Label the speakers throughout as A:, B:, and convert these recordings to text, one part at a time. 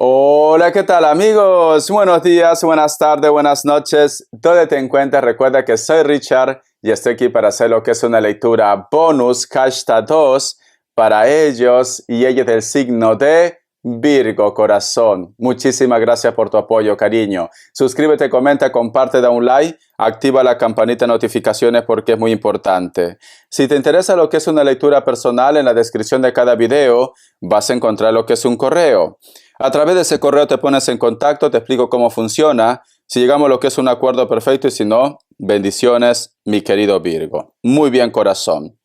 A: Hola, ¿qué tal amigos? Buenos días, buenas tardes, buenas noches. Donde te encuentres, recuerda que soy Richard y estoy aquí para hacer lo que es una lectura bonus, hashtag 2, para ellos y ellas del signo de Virgo, corazón. Muchísimas gracias por tu apoyo, cariño. Suscríbete, comenta, comparte, da un like, activa la campanita de notificaciones porque es muy importante. Si te interesa lo que es una lectura personal, en la descripción de cada video vas a encontrar lo que es un correo. A través de ese correo te pones en contacto, te explico cómo funciona, si llegamos a lo que es un acuerdo perfecto y si no, bendiciones, mi querido Virgo. Muy bien, corazón.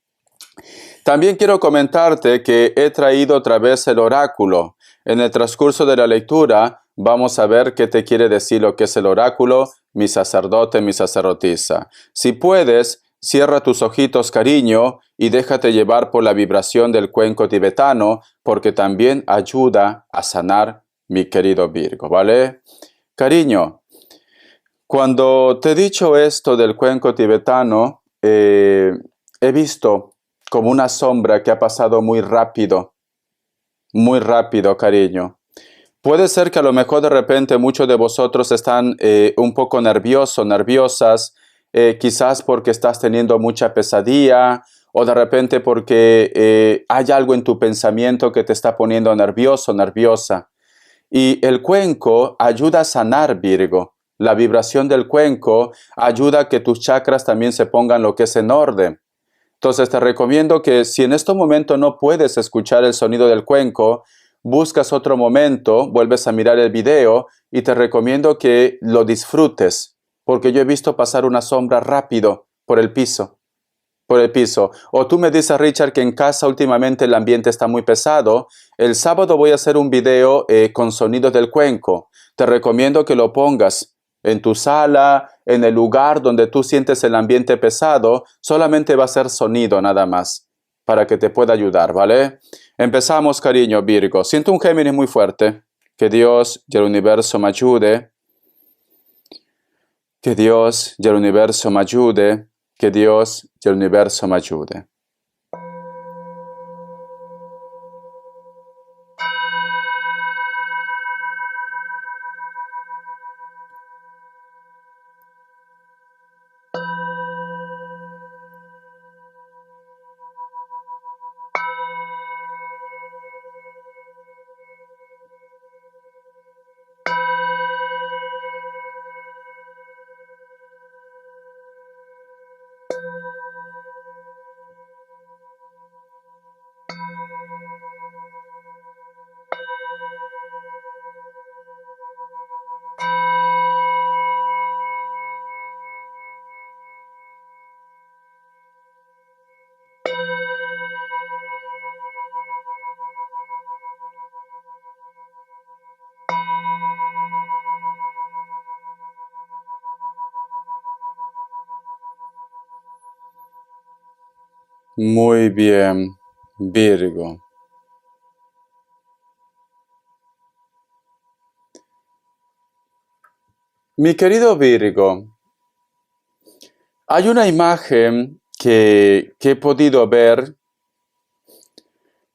A: También quiero comentarte que he traído otra vez el oráculo. En el transcurso de la lectura vamos a ver qué te quiere decir lo que es el oráculo, mi sacerdote, mi sacerdotisa. Si puedes, cierra tus ojitos, cariño, y déjate llevar por la vibración del cuenco tibetano, porque también ayuda a sanar, mi querido Virgo, ¿vale? Cariño, cuando te he dicho esto del cuenco tibetano, he visto como una sombra que ha pasado muy rápido, cariño. Puede ser que a lo mejor de repente muchos de vosotros están un poco nerviosos, nerviosas, quizás porque estás teniendo mucha pesadilla o de repente porque hay algo en tu pensamiento que te está poniendo nervioso, nerviosa. Y el cuenco ayuda a sanar, Virgo. La vibración del cuenco ayuda a que tus chakras también se pongan lo que es en orden. Entonces te recomiendo que si en este momento no puedes escuchar el sonido del cuenco, buscas otro momento, vuelves a mirar el video y te recomiendo que lo disfrutes, porque yo he visto pasar una sombra rápido por el piso. O tú me dices, Richard, que en casa últimamente el ambiente está muy pesado. El sábado voy a hacer un video con sonidos del cuenco. Te recomiendo que lo pongas en tu sala, en el lugar donde tú sientes el ambiente pesado. Solamente va a ser sonido nada más, para que te pueda ayudar, ¿vale? Empezamos, cariño, Virgo. Siento un Géminis muy fuerte. Que Dios y el universo me ayude. Que Dios y el universo me ayude. Que Dios y el universo me ayude. Muy bien, Virgo. Mi querido Virgo, hay una imagen que he podido ver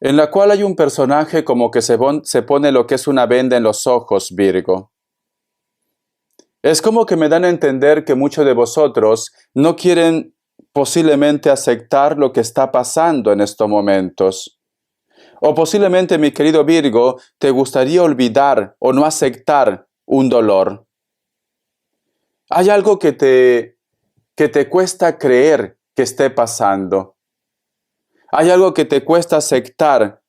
A: en la cual hay un personaje como que se pone lo que es una venda en los ojos, Virgo. Es como que me dan a entender que muchos de vosotros no quieren posiblemente aceptar lo que está pasando en estos momentos. O posiblemente, mi querido Virgo, te gustaría olvidar o no aceptar un dolor. Hay algo que te cuesta creer que esté pasando. Hay algo que te cuesta aceptar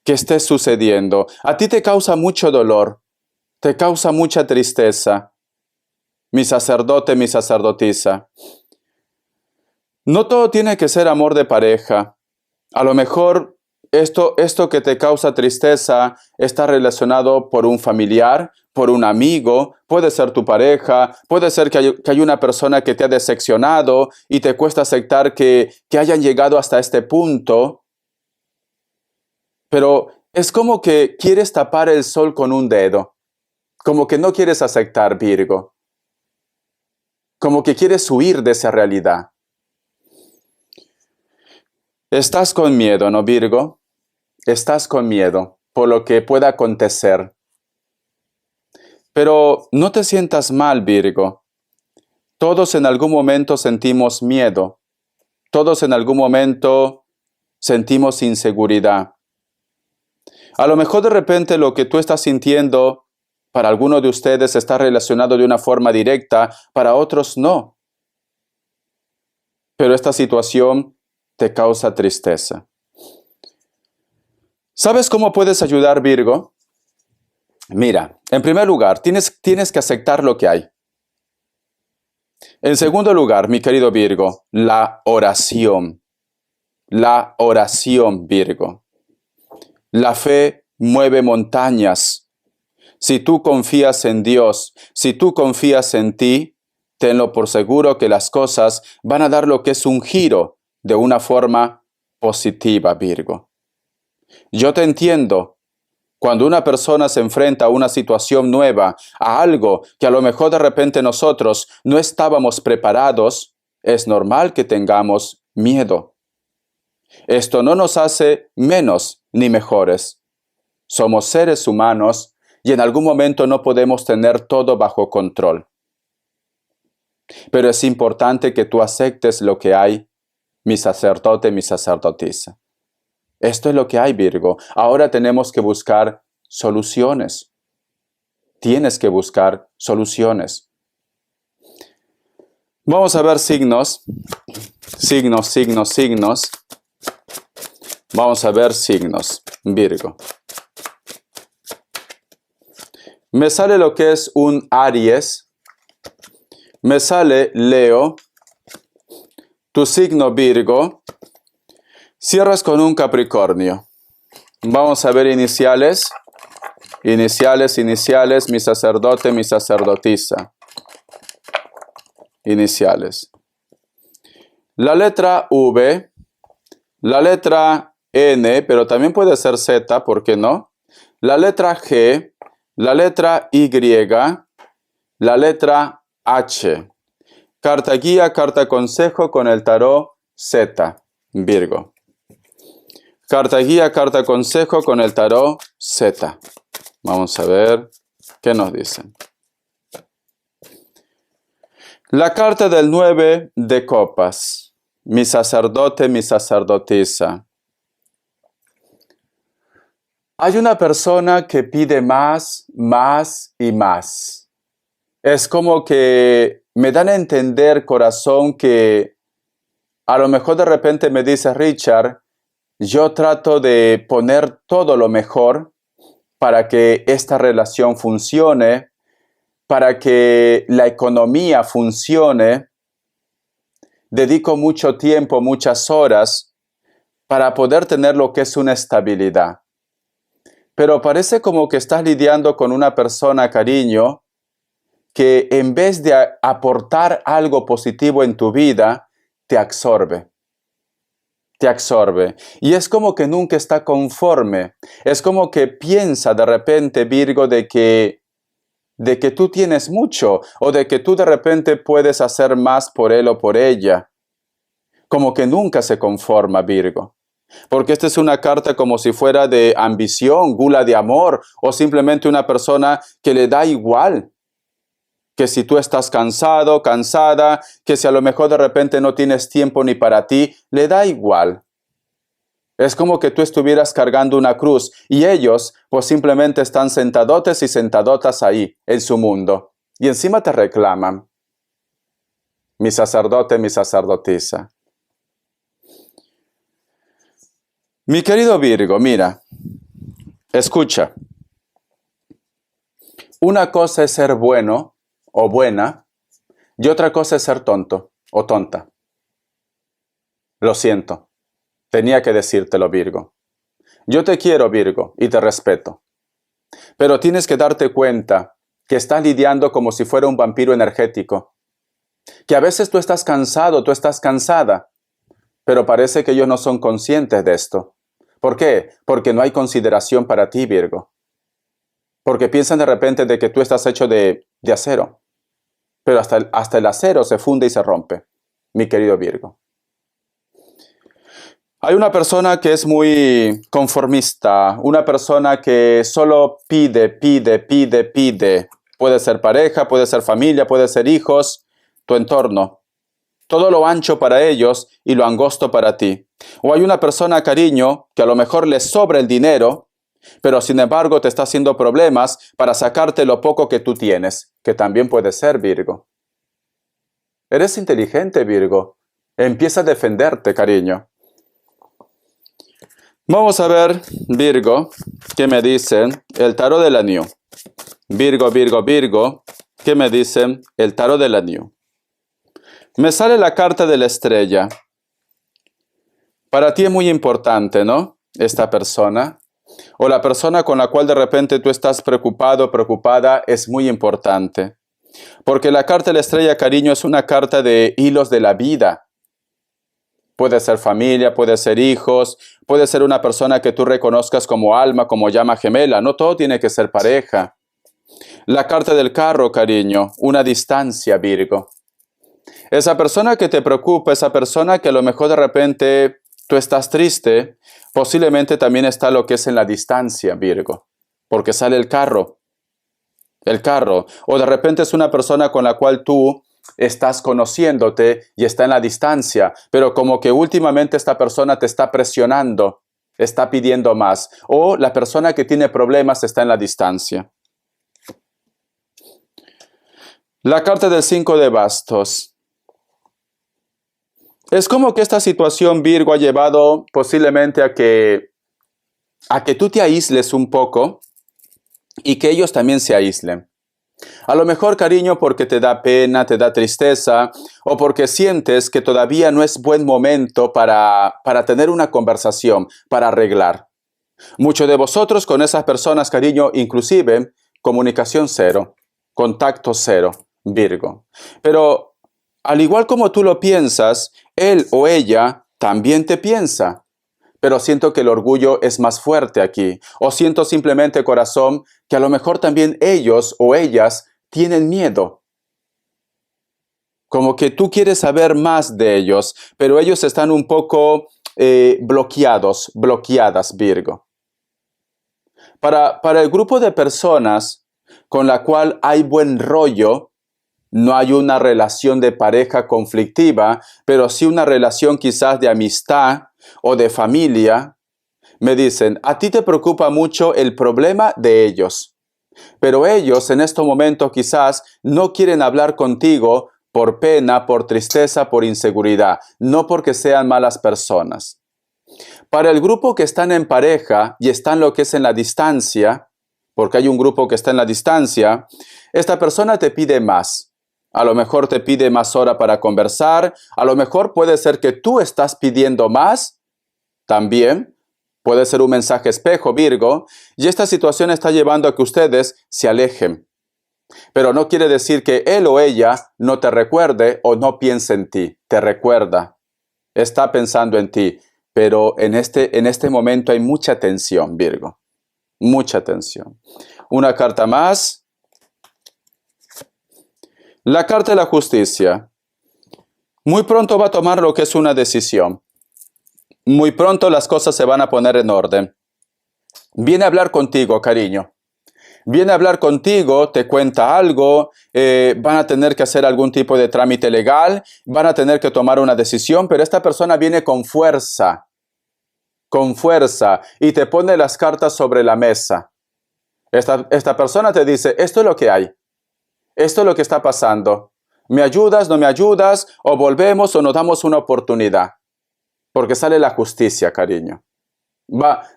A: que esté sucediendo. A ti te causa mucho dolor, te causa mucha tristeza. Mi sacerdote, mi sacerdotisa. No todo tiene que ser amor de pareja. A lo mejor esto que te causa tristeza está relacionado por un familiar, por un amigo, puede ser tu pareja, puede ser que hay una persona que te ha decepcionado y te cuesta aceptar que hayan llegado hasta este punto. Pero es como que quieres tapar el sol con un dedo, como que no quieres aceptar, Virgo, como que quieres huir de esa realidad. Estás con miedo, ¿no, Virgo? Estás con miedo, por lo que pueda acontecer. Pero no te sientas mal, Virgo. Todos en algún momento sentimos miedo. Todos en algún momento sentimos inseguridad. A lo mejor de repente lo que tú estás sintiendo para algunos de ustedes está relacionado de una forma directa, para otros no. Pero esta situación te causa tristeza. ¿Sabes cómo puedes ayudar, Virgo? Mira, en primer lugar, tienes que aceptar lo que hay. En segundo lugar, mi querido Virgo, la oración. La oración, Virgo. La fe mueve montañas. Si tú confías en Dios, si tú confías en ti, tenlo por seguro que las cosas van a dar lo que es un giro de una forma positiva, Virgo. Yo te entiendo. Cuando una persona se enfrenta a una situación nueva, a algo que a lo mejor de repente nosotros no estábamos preparados, es normal que tengamos miedo. Esto no nos hace menos ni mejores. Somos seres humanos y en algún momento no podemos tener todo bajo control. Pero es importante que tú aceptes lo que hay, mi sacerdote, mi sacerdotisa. Esto es lo que hay, Virgo. Ahora tenemos que buscar soluciones. Tienes que buscar soluciones. Vamos a ver signos. Signos. Vamos a ver signos, Virgo. Me sale lo que es un Aries. Me sale Leo. Tu signo, Virgo. Cierras con un Capricornio. Vamos a ver iniciales. Iniciales, mi sacerdote, mi sacerdotisa. Iniciales. La letra V, la letra N, pero también puede ser Z, ¿por qué no? La letra G, la letra Y, la letra H. Carta guía, carta consejo con el tarot Z, Virgo. Carta guía, carta consejo con el tarot Z. Vamos a ver qué nos dicen. La carta del 9 de copas. Mi sacerdote, mi sacerdotisa. Hay una persona que pide más y más. Es como que me dan a entender, corazón, que a lo mejor de repente me dice Richard, yo trato de poner todo lo mejor para que esta relación funcione, para que la economía funcione. Dedico mucho tiempo, muchas horas, para poder tener lo que es una estabilidad. Pero parece como que estás lidiando con una persona, cariño, que en vez de aportar algo positivo en tu vida, te absorbe. Te absorbe. Y es como que nunca está conforme. Es como que piensa de repente, Virgo, de que tú tienes mucho o de que tú de repente puedes hacer más por él o por ella. Como que nunca se conforma, Virgo. Porque esta es una carta como si fuera de ambición, gula de amor, o simplemente una persona que le da igual. Que si tú estás cansado, cansada, que si a lo mejor de repente no tienes tiempo ni para ti, le da igual. Es como que tú estuvieras cargando una cruz y ellos pues simplemente están sentadotes y sentadotas ahí, en su mundo. Y encima te reclaman. Mi sacerdote, mi sacerdotisa. Mi querido Virgo, mira, escucha. Una cosa es ser bueno o buena y otra cosa es ser tonto o tonta. Lo siento, tenía que decírtelo, Virgo. Yo te quiero, Virgo, y te respeto. Pero tienes que darte cuenta que estás lidiando como si fuera un vampiro energético. Que a veces tú estás cansado, tú estás cansada, pero parece que ellos no son conscientes de esto. ¿Por qué? Porque no hay consideración para ti, Virgo. Porque piensan de repente de que tú estás hecho de acero. Pero hasta el acero se funde y se rompe, mi querido Virgo. Hay una persona que es muy conformista, una persona que solo pide, pide, pide, pide. Puede ser pareja, puede ser familia, puede ser hijos, tu entorno. Todo lo ancho para ellos y lo angosto para ti. O hay una persona, cariño, que a lo mejor le sobra el dinero, pero sin embargo te está haciendo problemas para sacarte lo poco que tú tienes, que también puede ser, Virgo. Eres inteligente, Virgo. Empieza a defenderte, cariño. Vamos a ver, Virgo, qué me dice el tarot de la New. Virgo, Virgo, Virgo, ¿qué me dice el tarot de la New? Me sale la carta de la estrella. Para ti es muy importante, ¿no? Esta persona. O la persona con la cual de repente tú estás preocupado, preocupada, es muy importante. Porque la carta de la estrella, cariño, es una carta de hilos de la vida. Puede ser familia, puede ser hijos, puede ser una persona que tú reconozcas como alma, como llama gemela. No todo tiene que ser pareja. La carta del carro, cariño, una distancia, Virgo. Esa persona que te preocupa, esa persona que a lo mejor de repente tú estás triste, posiblemente también está lo que es en la distancia, Virgo. Porque sale el carro. El carro. O de repente es una persona con la cual tú estás conociéndote y está en la distancia, pero como que últimamente esta persona te está presionando, está pidiendo más, o la persona que tiene problemas está en la distancia. La carta del 5 de bastos. Es como que esta situación, Virgo, ha llevado posiblemente a que tú te aísles un poco y que ellos también se aíslen. A lo mejor, cariño, porque te da pena, te da tristeza, o porque sientes que todavía no es buen momento para tener una conversación, para arreglar. Muchos de vosotros con esas personas, cariño, inclusive comunicación cero, contacto cero, Virgo. Pero al igual como tú lo piensas, él o ella también te piensa. Pero siento que el orgullo es más fuerte aquí. O siento simplemente, corazón, que a lo mejor también ellos o ellas tienen miedo. Como que tú quieres saber más de ellos, pero ellos están un poco bloqueadas, Virgo. Para el grupo de personas con la cual hay buen rollo, no hay una relación de pareja conflictiva, pero sí una relación quizás de amistad o de familia, me dicen, a ti te preocupa mucho el problema de ellos, pero ellos en estos momentos quizás no quieren hablar contigo por pena, por tristeza, por inseguridad, no porque sean malas personas. Para el grupo que están en pareja y están lo que es en la distancia, porque hay un grupo que está en la distancia, esta persona te pide más. A lo mejor te pide más hora para conversar, a lo mejor puede ser que tú estás pidiendo más, también puede ser un mensaje espejo, Virgo, y esta situación está llevando a que ustedes se alejen. Pero no quiere decir que él o ella no te recuerde o no piense en ti, te recuerda, está pensando en ti, pero en este momento hay mucha tensión, Virgo, mucha tensión. Una carta más. La carta de la justicia. Muy pronto va a tomar lo que es una decisión. Muy pronto las cosas se van a poner en orden. Viene a hablar contigo, cariño. Viene a hablar contigo, te cuenta algo, van a tener que hacer algún tipo de trámite legal, van a tener que tomar una decisión, pero esta persona viene con fuerza, y te pone las cartas sobre la mesa. Esta persona te dice, esto es lo que hay. Esto es lo que está pasando. ¿Me ayudas, no me ayudas? O volvemos o nos damos una oportunidad. Porque sale la justicia, cariño.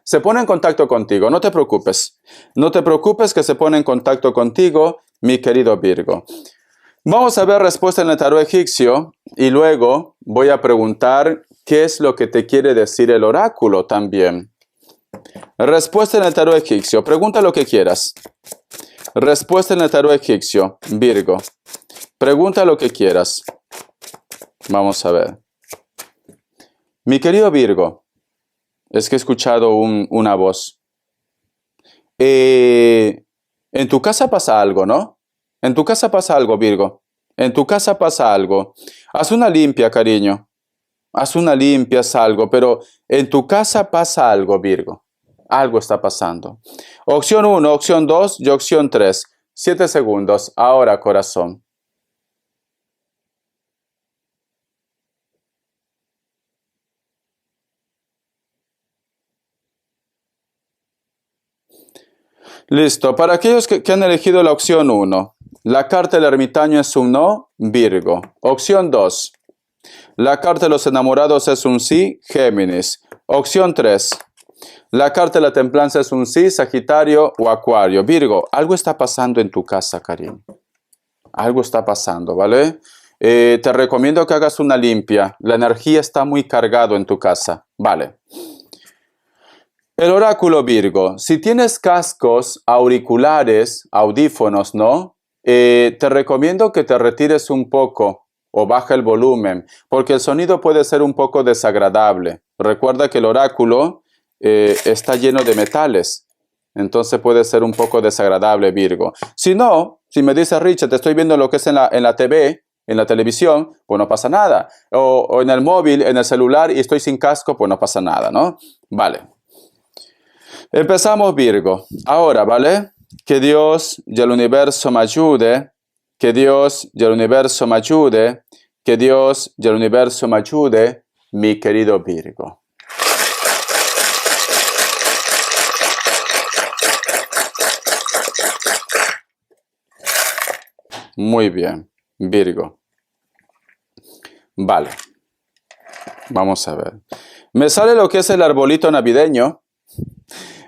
A: Se pone en contacto contigo, no te preocupes. No te preocupes que se pone en contacto contigo, mi querido Virgo. Vamos a ver respuesta en el tarot egipcio y luego voy a preguntar qué es lo que te quiere decir el oráculo también. Respuesta en el tarot egipcio. Pregunta lo que quieras. Respuesta en el tarot egipcio, Virgo. Pregunta lo que quieras. Vamos a ver. Mi querido Virgo, es que he escuchado una voz. En tu casa pasa algo, ¿no? En tu casa pasa algo, Virgo. En tu casa pasa algo. Haz una limpia, cariño. haz una limpia, haz algo, pero en tu casa pasa algo, Virgo. Algo está pasando. Opción 1, opción 2 y opción 3. 7 segundos. Ahora, corazón. Listo. Para aquellos que han elegido la opción 1, la carta del ermitaño es un no, Virgo. Opción 2, la carta de los enamorados es un sí, Géminis. Opción 3, la carta de la templanza es un sí, Sagitario o Acuario. Virgo, algo está pasando en tu casa, cariño. Algo está pasando, ¿vale? Te recomiendo que hagas una limpia. La energía está muy cargada en tu casa, ¿vale? El oráculo Virgo, si tienes cascos, auriculares, audífonos, ¿no? Te recomiendo que te retires un poco o baja el volumen, porque el sonido puede ser un poco desagradable. Recuerda que el oráculo está lleno de metales, entonces puede ser un poco desagradable, Virgo. Si no, si me dice Richard, te estoy viendo lo que es en la TV, en la televisión, pues no pasa nada. O en el móvil, en el celular y estoy sin casco, pues no pasa nada, ¿no? Vale. Empezamos, Virgo. Ahora, ¿vale? Que Dios y el universo me ayude. Que Dios y el universo me ayude. Que Dios y el universo me ayude, mi querido Virgo. Muy bien, Virgo. Vale. Vamos a ver. Me sale lo que es el arbolito navideño.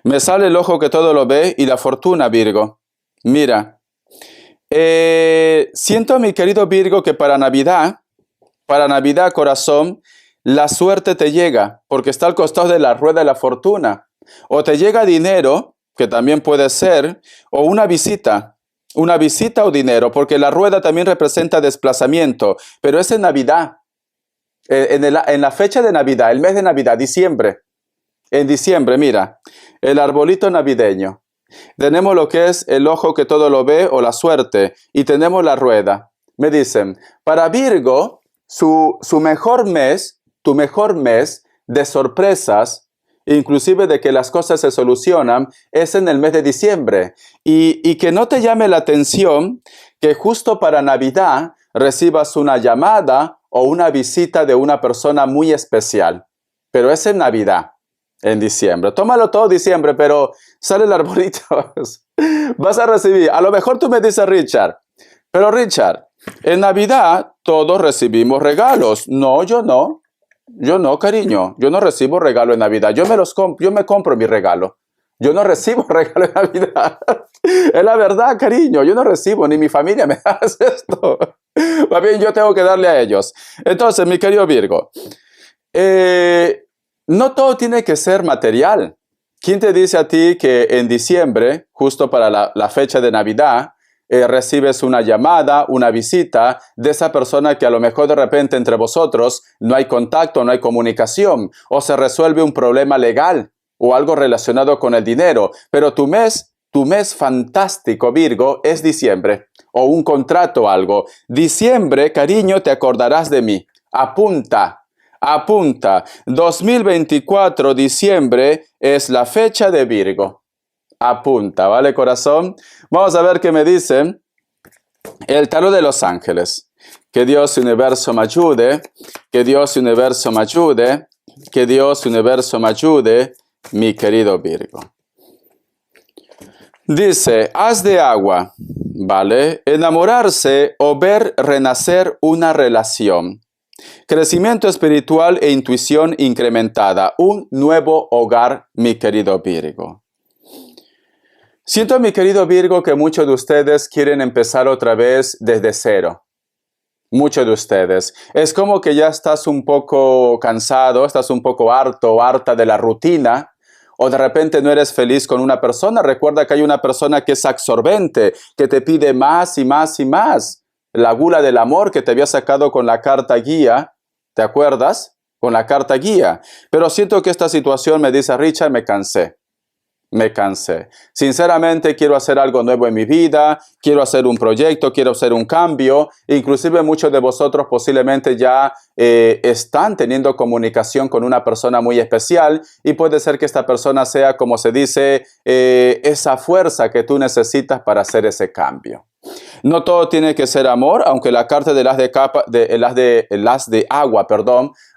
A: Me sale el ojo que todo lo ve y la fortuna, Virgo. Mira, siento, mi querido Virgo, que para Navidad, corazón, la suerte te llega, porque está al costado de la rueda de la fortuna. O te llega dinero, que también puede ser, o una visita o dinero, porque la rueda también representa desplazamiento, pero es en Navidad, en la fecha de Navidad, el mes de Navidad, diciembre. En diciembre, mira, el arbolito navideño. Tenemos lo que es el ojo que todo lo ve o la suerte. Y tenemos la rueda. Me dicen, para Virgo, su mejor mes, tu mejor mes de sorpresas, inclusive de que las cosas se solucionan, es en el mes de diciembre. Y que no te llame la atención que justo para Navidad recibas una llamada o una visita de una persona muy especial. Pero es en Navidad. En diciembre. Tómalo todo diciembre, pero sale el arbolito. Vas a recibir. A lo mejor tú me dices, Richard. Pero Richard, en Navidad todos recibimos regalos. No, yo no. Yo no, cariño. Yo no recibo regalo en Navidad. Yo me compro mi regalo. Yo no recibo regalo en Navidad. Es la verdad, cariño. Yo no recibo, ni mi familia me hace esto. Más bien yo tengo que darle a ellos. Entonces, mi querido Virgo, no todo tiene que ser material. ¿Quién te dice a ti que en diciembre, justo para la fecha de Navidad, recibes una llamada, una visita de esa persona que a lo mejor de repente entre vosotros no hay contacto, no hay comunicación, o se resuelve un problema legal o algo relacionado con el dinero? Pero tu mes fantástico, Virgo, es diciembre, o un contrato o algo. Diciembre, cariño, te acordarás de mí. Apunta. 2024, diciembre, es la fecha de Virgo. Apunta, ¿vale, corazón? Vamos a ver qué me dicen el tarot de los ángeles. Que Dios y universo me ayude. Que Dios y universo me ayude. Que Dios y universo me ayude, mi querido Virgo. Dice, haz de agua, ¿vale? Enamorarse o ver renacer una relación. Crecimiento espiritual e intuición incrementada. Un nuevo hogar, mi querido Virgo. Siento, mi querido Virgo, que muchos de ustedes quieren empezar otra vez desde cero. Muchos de ustedes. Es como que ya estás un poco cansado, estás un poco harto o harta de la rutina, o de repente no eres feliz con una persona. Recuerda que hay una persona que es absorbente, que te pide más y más y más. La gula del amor que te había sacado con la carta guía, ¿te acuerdas? Con la carta guía. Pero siento que esta situación me dice, Richard, me cansé. me cansé. Sinceramente, quiero hacer algo nuevo en mi vida, quiero hacer un proyecto, quiero hacer un cambio. Inclusive muchos de vosotros posiblemente ya están teniendo comunicación con una persona muy especial y puede ser que esta persona sea, como se dice, esa fuerza que tú necesitas para hacer ese cambio. No todo tiene que ser amor, aunque la carta de las de agua,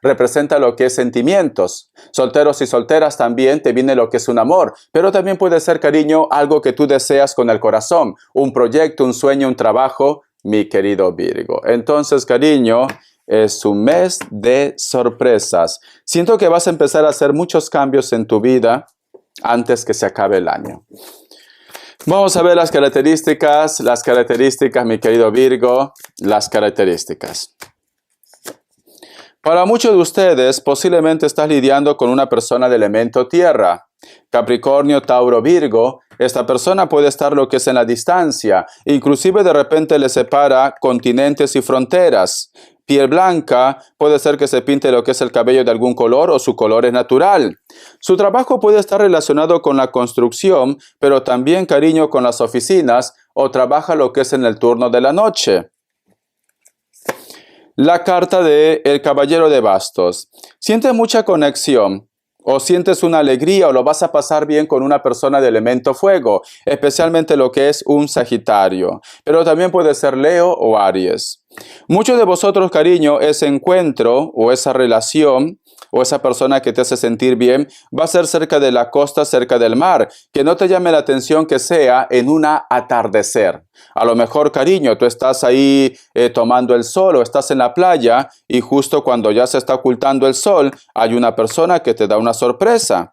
A: representa lo que es sentimientos. Solteros y solteras también te viene lo que es un amor, pero también puede ser, cariño, algo que tú deseas con el corazón, un proyecto, un sueño, un trabajo, mi querido Virgo. Entonces, cariño, es un mes de sorpresas. Siento que vas a empezar a hacer muchos cambios en tu vida antes que se acabe el año. Vamos a ver las características, mi querido Virgo, las características. Para muchos de ustedes, posiblemente estás lidiando con una persona de elemento tierra. Capricornio, Tauro, Virgo, esta persona puede estar lo que es en la distancia, inclusive de repente le separa continentes y fronteras. Piel blanca, puede ser que se pinte lo que es el cabello de algún color o su color es natural. Su trabajo puede estar relacionado con la construcción, pero también, cariño, con las oficinas o trabaja lo que es en el turno de la noche. La carta de el Caballero de Bastos. Sientes mucha conexión o sientes una alegría o lo vas a pasar bien con una persona de elemento fuego, especialmente lo que es un Sagitario, pero también puede ser Leo o Aries. Muchos de vosotros, cariño, ese encuentro o esa relación o esa persona que te hace sentir bien va a ser cerca de la costa, cerca del mar, que no te llame la atención que sea en un atardecer. A lo mejor, cariño, tú estás ahí tomando el sol o estás en la playa y justo cuando ya se está ocultando el sol hay una persona que te da una sorpresa.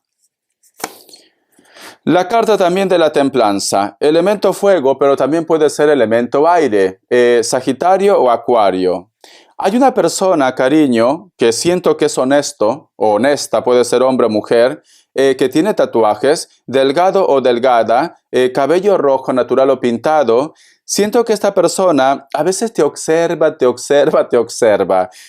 A: La carta también de la templanza, elemento fuego, pero también puede ser elemento aire, Sagitario o Acuario. Hay una persona, cariño, que siento que es honesto o honesta, puede ser hombre o mujer, que tiene tatuajes, delgado o delgada, cabello rojo, natural o pintado. Siento que esta persona a veces te observa.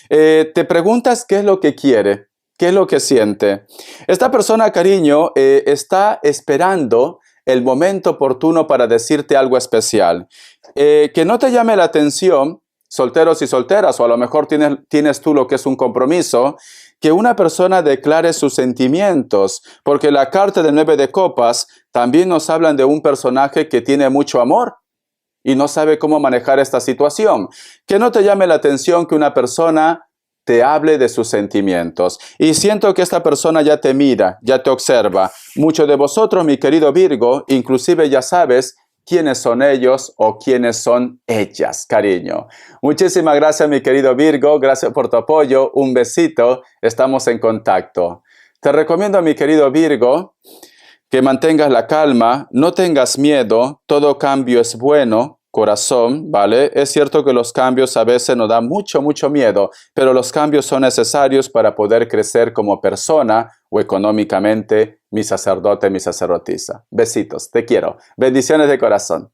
A: Te preguntas qué es lo que quiere. ¿Qué es lo que siente? Esta persona, cariño, está esperando el momento oportuno para decirte algo especial. Que no te llame la atención, solteros y solteras, o a lo mejor tienes tú lo que es un compromiso, que una persona declare sus sentimientos, porque la carta del 9 de copas también nos hablan de un personaje que tiene mucho amor y no sabe cómo manejar esta situación. Que no te llame la atención que una persona te hable de sus sentimientos. Y siento que esta persona ya te mira, ya te observa. Muchos de vosotros, mi querido Virgo, inclusive ya sabes quiénes son ellos o quiénes son ellas, cariño. Muchísimas gracias, mi querido Virgo. Gracias por tu apoyo. Un besito. Estamos en contacto. Te recomiendo, mi querido Virgo, que mantengas la calma, no tengas miedo. Todo cambio es bueno. Corazón, ¿vale? Es cierto que los cambios a veces nos dan mucho miedo, pero los cambios son necesarios para poder crecer como persona o económicamente, mi sacerdote, mi sacerdotisa. Besitos, te quiero. Bendiciones de corazón.